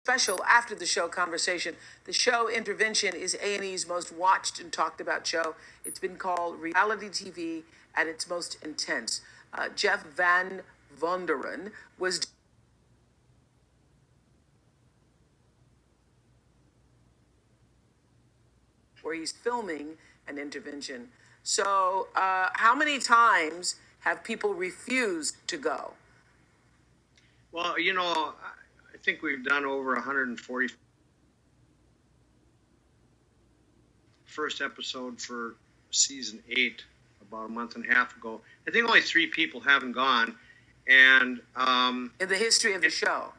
special after the show conversation. The show Intervention is A&E's most watched and talked about show. It's been called reality TV at its most intense. Jeff Van Vonderen was where he's filming an intervention. So, how many times have people refused to go? Well, I think we've done over 140 first episode for season 8 about a month and a half ago. I think only 3 people haven't gone, and in the history of the show.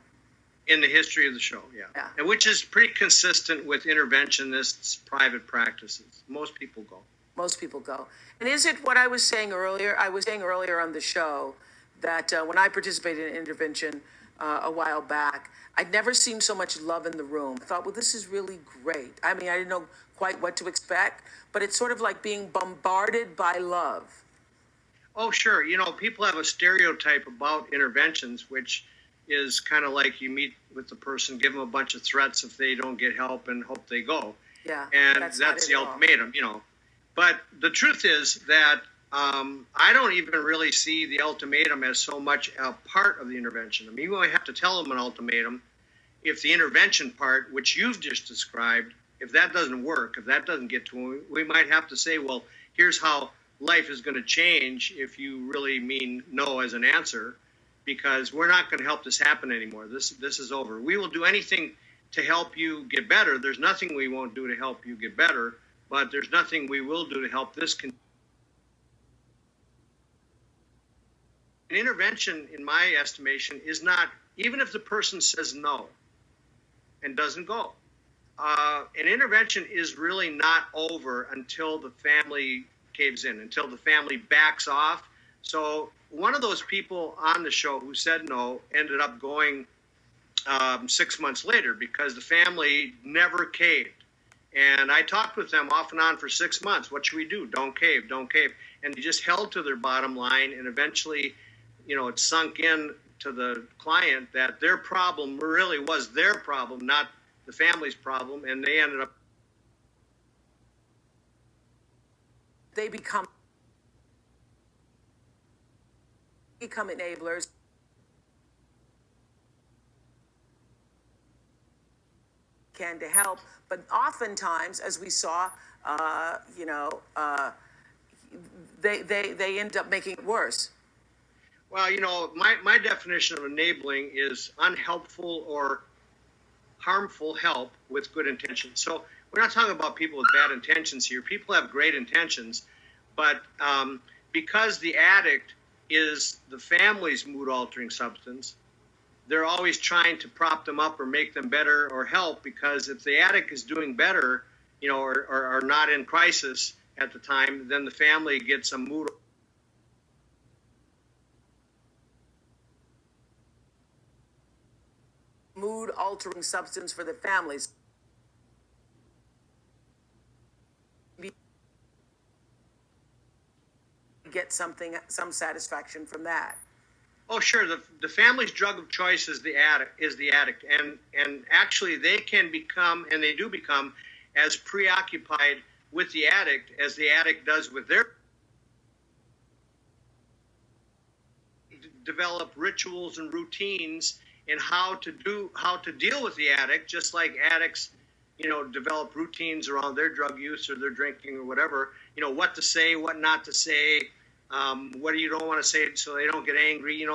In the history of the show, yeah. And which is pretty consistent with interventionists' private practices. Most people go. Most people go. And is it what I was saying earlier? I was saying earlier on the show that when I participated in intervention a while back, I'd never seen so much love in the room. I thought, well, this is really great. I mean, I didn't know quite what to expect, but it's sort of like being bombarded by love. Oh, sure. People have a stereotype about interventions, which is kind of like you meet with the person, give them a bunch of threats if they don't get help and hope they go. Yeah. And that's the ultimatum, But the truth is that I don't even really see the ultimatum as so much a part of the intervention. I mean, you only have to tell them an ultimatum if the intervention part, which you've just described, if that doesn't work, if that doesn't get to them, we might have to say, well, here's how life is going to change if you really mean no as an answer, because we're not going to help this happen anymore. This is over. We will do anything to help you get better. There's nothing we won't do to help you get better, but there's nothing we will do to help this continue. An intervention, in my estimation, is not, even if the person says no and doesn't go, an intervention is really not over until the family caves in, until the family backs off. So one of those people on the show who said no ended up going 6 months later because the family never caved. And I talked with them off and on for 6 months. What should we do? Don't cave, don't cave. And they just held to their bottom line, and eventually, it sunk in to the client that their problem really was their problem, not the family's problem, and they ended up. They become enablers. Can to help, but oftentimes, as we saw, they end up making it worse. Well, my definition of enabling is unhelpful or harmful help with good intentions. So we're not talking about people with bad intentions here. People have great intentions, but because the addict is the family's mood-altering substance, they're always trying to prop them up or make them better or help, because if the addict is doing better, or not in crisis at the time, then the family gets a mood-altering substance for the families. Get some satisfaction from that. Oh, sure. The family's drug of choice is the addict, and actually they can become, and they do become, as preoccupied with the addict as the addict does with their. Develop rituals and routines in how to deal with the addict, just like addicts, develop routines around their drug use or their drinking or whatever. What to say, what not to say. What you don't want to say so they don't get angry.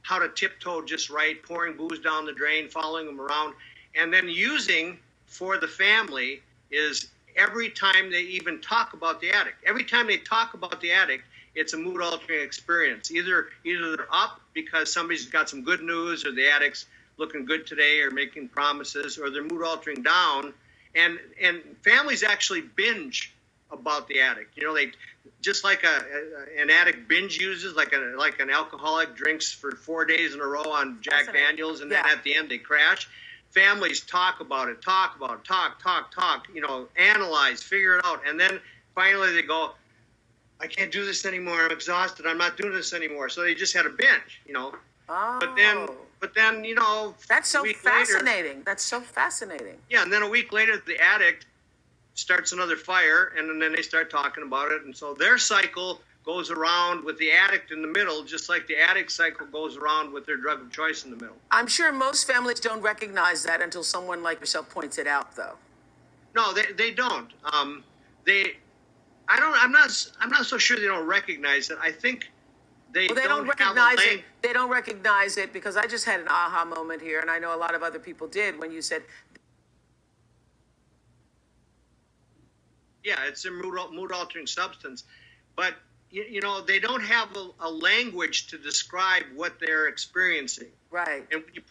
How to tiptoe just right, pouring booze down the drain, following them around. And then using for the family is every time they even talk about the addict. Every time they talk about the addict, it's a mood-altering experience. Either they're up because somebody's got some good news, or the addict's looking good today or making promises, or they're mood-altering down. And families actually binge about the addict. They just like an addict binge uses, like an alcoholic drinks for 4 days in a row on Jack Daniels, and then at the end they crash. Families talk about it, talk, analyze, figure it out, and then finally they go, I can't do this anymore. I'm exhausted. I'm not doing this anymore. So they just had a binge, Oh, but then, that's a so week later, fascinating. That's so fascinating. yeah, and then a week later, the addict starts another fire, and then they start talking about it, and so their cycle goes around with the addict in the middle, just like the addict cycle goes around with their drug of choice in the middle. I'm sure most families don't recognize that until someone like yourself points it out, though. No, they don't. They, I don't. I'm not so sure they don't recognize it. I think they Well, they don't don't have a recognize it. language. They don't recognize it because I just had an aha moment here, and I know a lot of other people did when you said, Yeah, it's a mood altering substance, but they don't have a language to describe what they're experiencing. right, And when you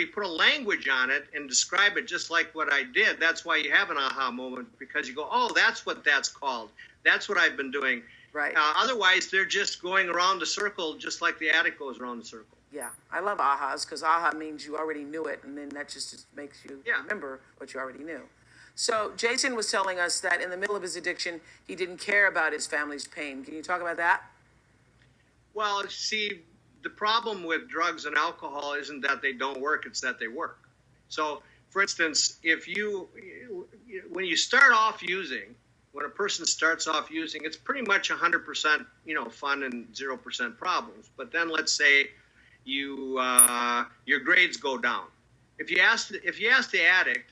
put a language on it and describe it just like what I did, that's why you have an aha moment, because you go, oh, that's what that's called. That's what I've been doing. right. Otherwise, they're just going around the circle, just like the addict goes around the circle. Yeah, I love ahas because aha means you already knew it, and then that just makes you Yeah. remember what you already knew. So Jason was telling us that in the middle of his addiction, he didn't care about his family's pain. Can you talk about that? Well, see, the problem with drugs and alcohol isn't that they don't work; it's that they work. So, for instance, when you start off using, when a person starts off using, it's pretty much 100%, fun and 0% problems. But then let's say your grades go down. If you ask the addict,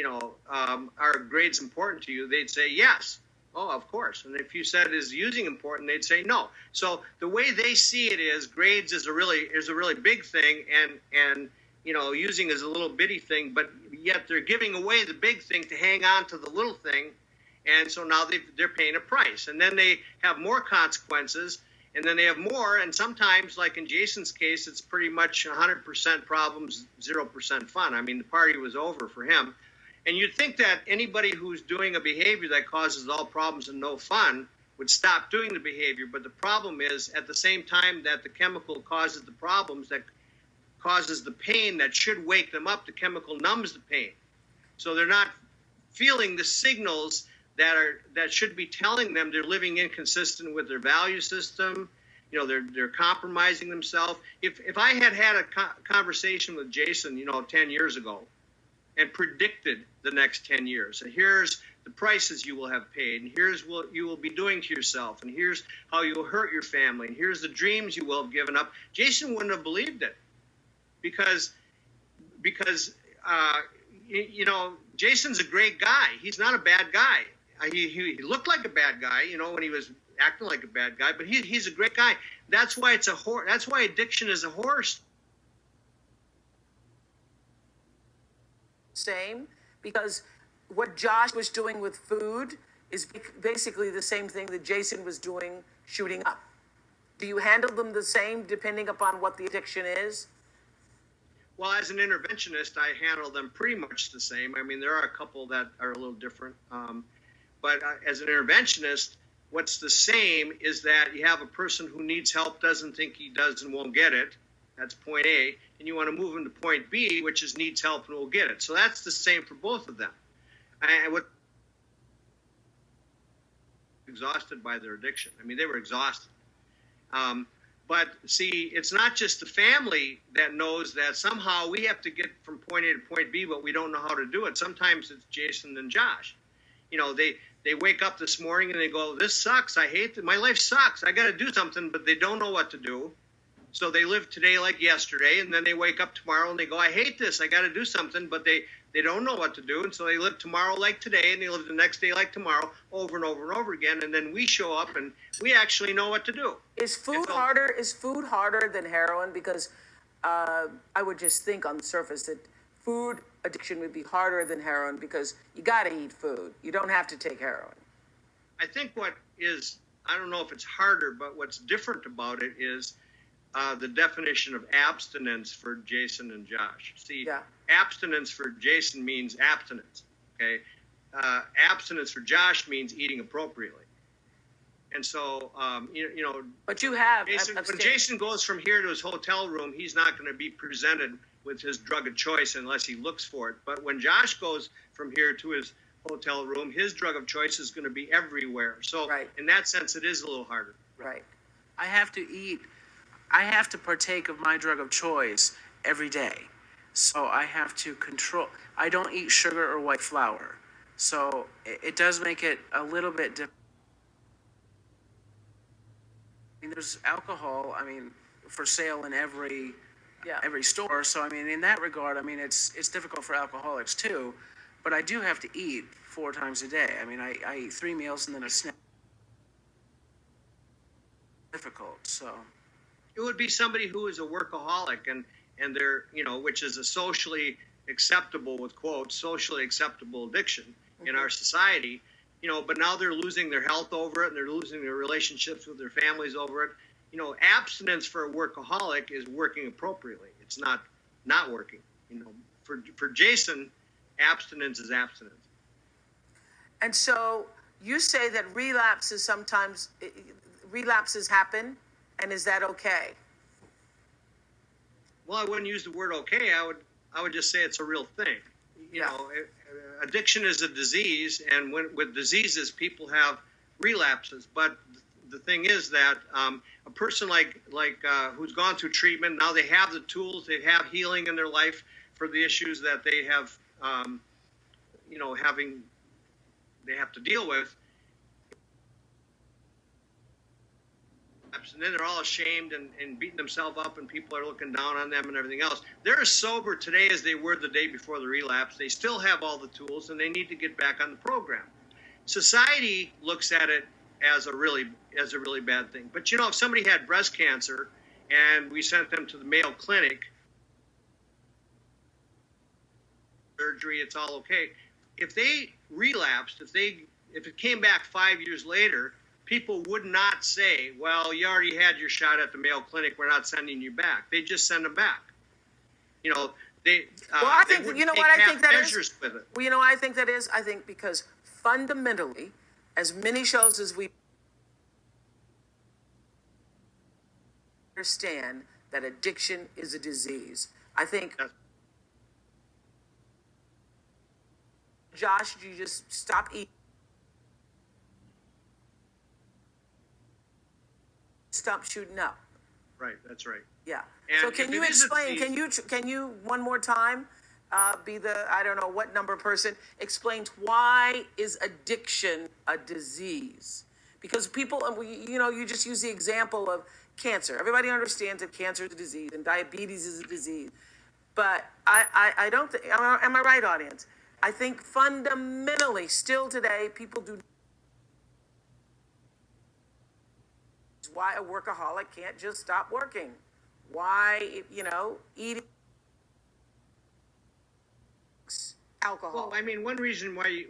are grades important to you? They'd say yes. Oh, of course. And if you said, is using important, they'd say no. So the way they see it is grades is a really big thing, and using is a little bitty thing, but yet they're giving away the big thing to hang on to the little thing, and so now they're paying a price, and then they have more consequences, and then they have more, and sometimes, like in Jason's case, it's pretty much 100% problems, 0% fun. I mean, the party was over for him. And you'd think that anybody who's doing a behavior that causes all problems and no fun would stop doing the behavior. But the problem is, at the same time that the chemical causes the problems, that causes the pain that should wake them up, the chemical numbs the pain. So they're not feeling the signals that should be telling them they're living inconsistent with their value system. They're compromising themselves. If I had a conversation with Jason, 10 years ago, and predicted the next 10 years. And here's the prices you will have paid, and here's what you will be doing to yourself, and here's how you'll hurt your family, and here's the dreams you will have given up. Jason wouldn't have believed it because Jason's a great guy. He's not a bad guy. He looked like a bad guy, when he was acting like a bad guy, but he's a great guy. That's why that's why addiction is a horse. Same, because what Josh was doing with food is basically the same thing that Jason was doing shooting up. Do you handle them the same depending upon what the addiction is? Well, as an interventionist, I handle them pretty much the same. I mean, there are a couple that are a little different. But as an interventionist, what's the same is that you have a person who needs help, doesn't think he does, and won't get it. That's point A. And you want to move them to point B, which is needs help and will get it. So that's the same for both of them. And what exhausted by their addiction. I mean, they were exhausted. But see, it's not just the family that knows that somehow we have to get from point A to point B, but we don't know how to do it. Sometimes it's Jason and Josh. They wake up this morning and they go, this sucks. I hate it. My life sucks. I got to do something, but they don't know what to do. So they live today like yesterday, and then they wake up tomorrow and they go, I hate this. I got to do something, but they don't know what to do. And so they live tomorrow like today, and they live the next day like tomorrow, over and over and over again. And then we show up and we actually know what to do. Is food harder? Is food harder than heroin? Because I would just think on the surface that food addiction would be harder than heroin because you got to eat food. You don't have to take heroin. I think I don't know if it's harder, but what's different about it is the definition of abstinence for Jason and Josh. See, Yeah. Abstinence for Jason means abstinence. Okay, abstinence for Josh means eating appropriately. And so, But you have when Jason goes from here to his hotel room, he's not going to be presented with his drug of choice unless he looks for it. But when Josh goes from here to his hotel room, his drug of choice is going to be everywhere. So, Right. in that sense, it is a little harder. Right. I have to eat I have to partake of my drug of choice every day. So I have to control. I don't eat sugar or white flour. So it does make it a little bit different. I mean, there's alcohol, I mean, for sale in Yeah. every store. So I mean, in that regard, I mean, it's difficult for alcoholics too. But I do have to eat 4 times a day. I mean, I eat 3 meals and then a snack. Difficult. So It would be somebody who is a workaholic and they're, which is a socially acceptable, with quotes, socially acceptable addiction in our society, but now they're losing their health over it and they're losing their relationships with their families over it. Abstinence for a workaholic is working appropriately. It's not working. For Jason, abstinence is abstinence. And so you say that relapses happen, and is that okay? Well, I wouldn't use the word okay. I would just say it's a real thing. Addiction is a disease, and with diseases, people have relapses. But the thing is that a person like who's gone through treatment, now they have the tools, they have healing in their life for the issues that they have, they have to deal with. And then they're all ashamed and beating themselves up, and people are looking down on them and everything else. They're as sober today as they were the day before the relapse. They still have all the tools, and they need to get back on the program. Society looks at it as a really bad thing. But if somebody had breast cancer and we sent them to the Mayo Clinic, surgery, it's all okay. If they relapsed, if it came back 5 years later, people would not say, well, you already had your shot at the Mayo Clinic, we're not sending you back. They just send them back. I think, I think that is. With it. Well, I think that is. I think because fundamentally, as many shows as we understand that addiction is a disease. I think, Josh, you just stop eating. Stop shooting up. Right, that's right. Yeah. And so can you explain? Can you one more time be the I don't know what number person explain why is addiction a disease? Because people, you just use the example of cancer. Everybody understands that cancer is a disease and diabetes is a disease, but I don't think. Am I right, audience? I think fundamentally, still today, people do. Why a workaholic can't just stop working. Why, eating alcohol. Well, I mean, one reason why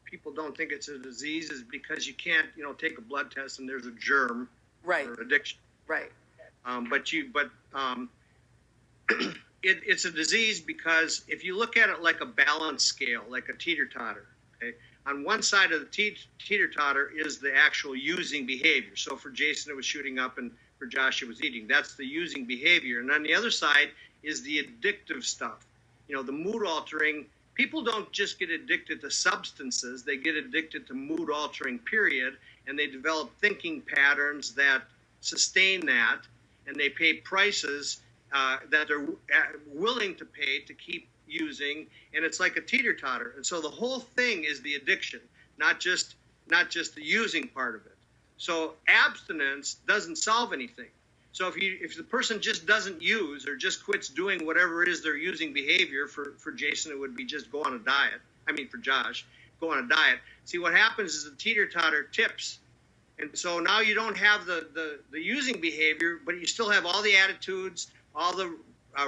people don't think it's a disease is because you can't, take a blood test and there's a germ right. or addiction. Right. It's a disease because if you look at it like a balance scale, like a teeter-totter, okay? On one side of the teeter-totter is the actual using behavior. So for Jason, it was shooting up, and for Josh, it was eating. That's the using behavior. And on the other side is the addictive stuff. The mood-altering. People don't just get addicted to substances. They get addicted to mood-altering, period, and they develop thinking patterns that sustain that, and they pay prices that they're willing to pay to keep using, and it's like a teeter-totter. And so the whole thing is the addiction, not just the using part of it. So abstinence doesn't solve anything. So if the person just doesn't use or just quits doing whatever it is they're using behavior, for Jason it would be just go on a diet. I mean, for Josh, go on a diet. See, what happens is the teeter-totter tips. And so now you don't have the using behavior, but you still have all the attitudes, all the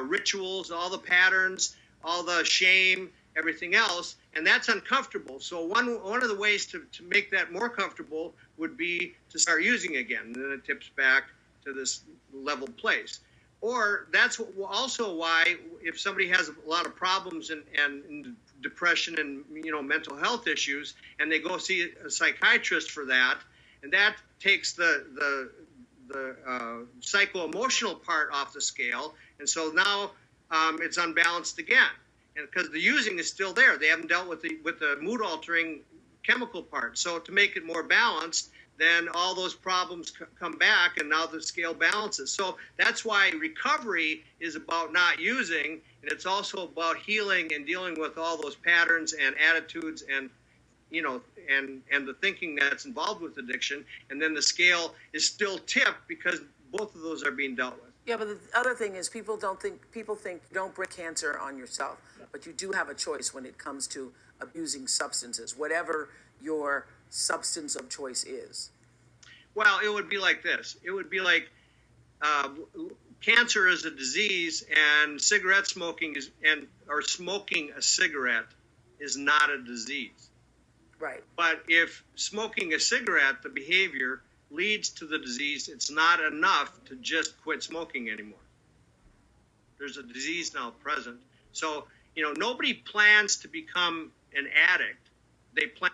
rituals, all the patterns, all the shame, everything else, and that's uncomfortable. So one of the ways to make that more comfortable would be to start using again, and then it tips back to this level place. Or that's also why if somebody has a lot of problems and depression and mental health issues, and they go see a psychiatrist for that, and that takes the psycho-emotional part off the scale, and so now it's unbalanced again, and because the using is still there, they haven't dealt with the mood altering chemical part. So to make it more balanced, then all those problems come back, and now the scale balances. So that's why recovery is about not using, and it's also about healing and dealing with all those patterns and attitudes and and the thinking that's involved with addiction. And then the scale is still tipped because both of those are being dealt with. Yeah, but the other thing is people think you don't bring cancer on yourself, but you do have a choice when it comes to abusing substances, whatever your substance of choice is. Well, it would be like this. It would be like cancer is a disease, and cigarette smoking or smoking a cigarette is not a disease. Right. But if smoking a cigarette, the behavior leads to the disease, it's not enough to just quit smoking anymore. There's a disease now present. So, nobody plans to become an addict. They plan.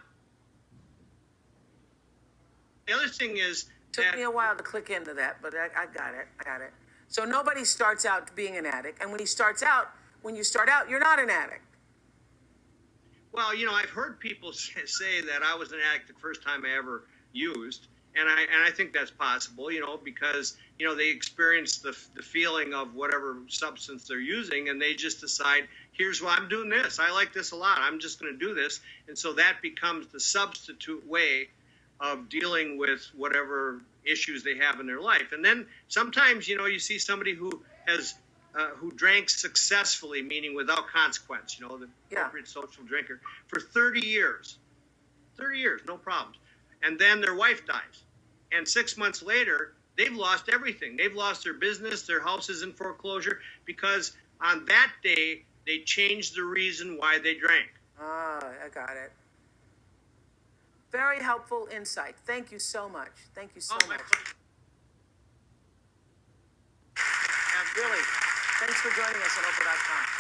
The other thing is Took me a while to click into that, but I got it. So nobody starts out being an addict, and when you start out, you're not an addict. Well, I've heard people say that I was an addict the first time I ever used, and I think that's possible, because they experience the feeling of whatever substance they're using, and they just decide, here's why I'm doing this. I like this a lot. I'm just going to do this, and so that becomes the substitute way of dealing with whatever issues they have in their life. And then sometimes, you see somebody who has who drank successfully, meaning without consequence, the appropriate social drinker, for 30 years. 30 years, no problems. And then their wife dies. And 6 months later, they've lost everything. They've lost their business, their house is in foreclosure, because on that day, they changed the reason why they drank. Ah, I got it. Very helpful insight. Thank you so much. Thank you so much. Really, thanks for joining us on Oprah.com.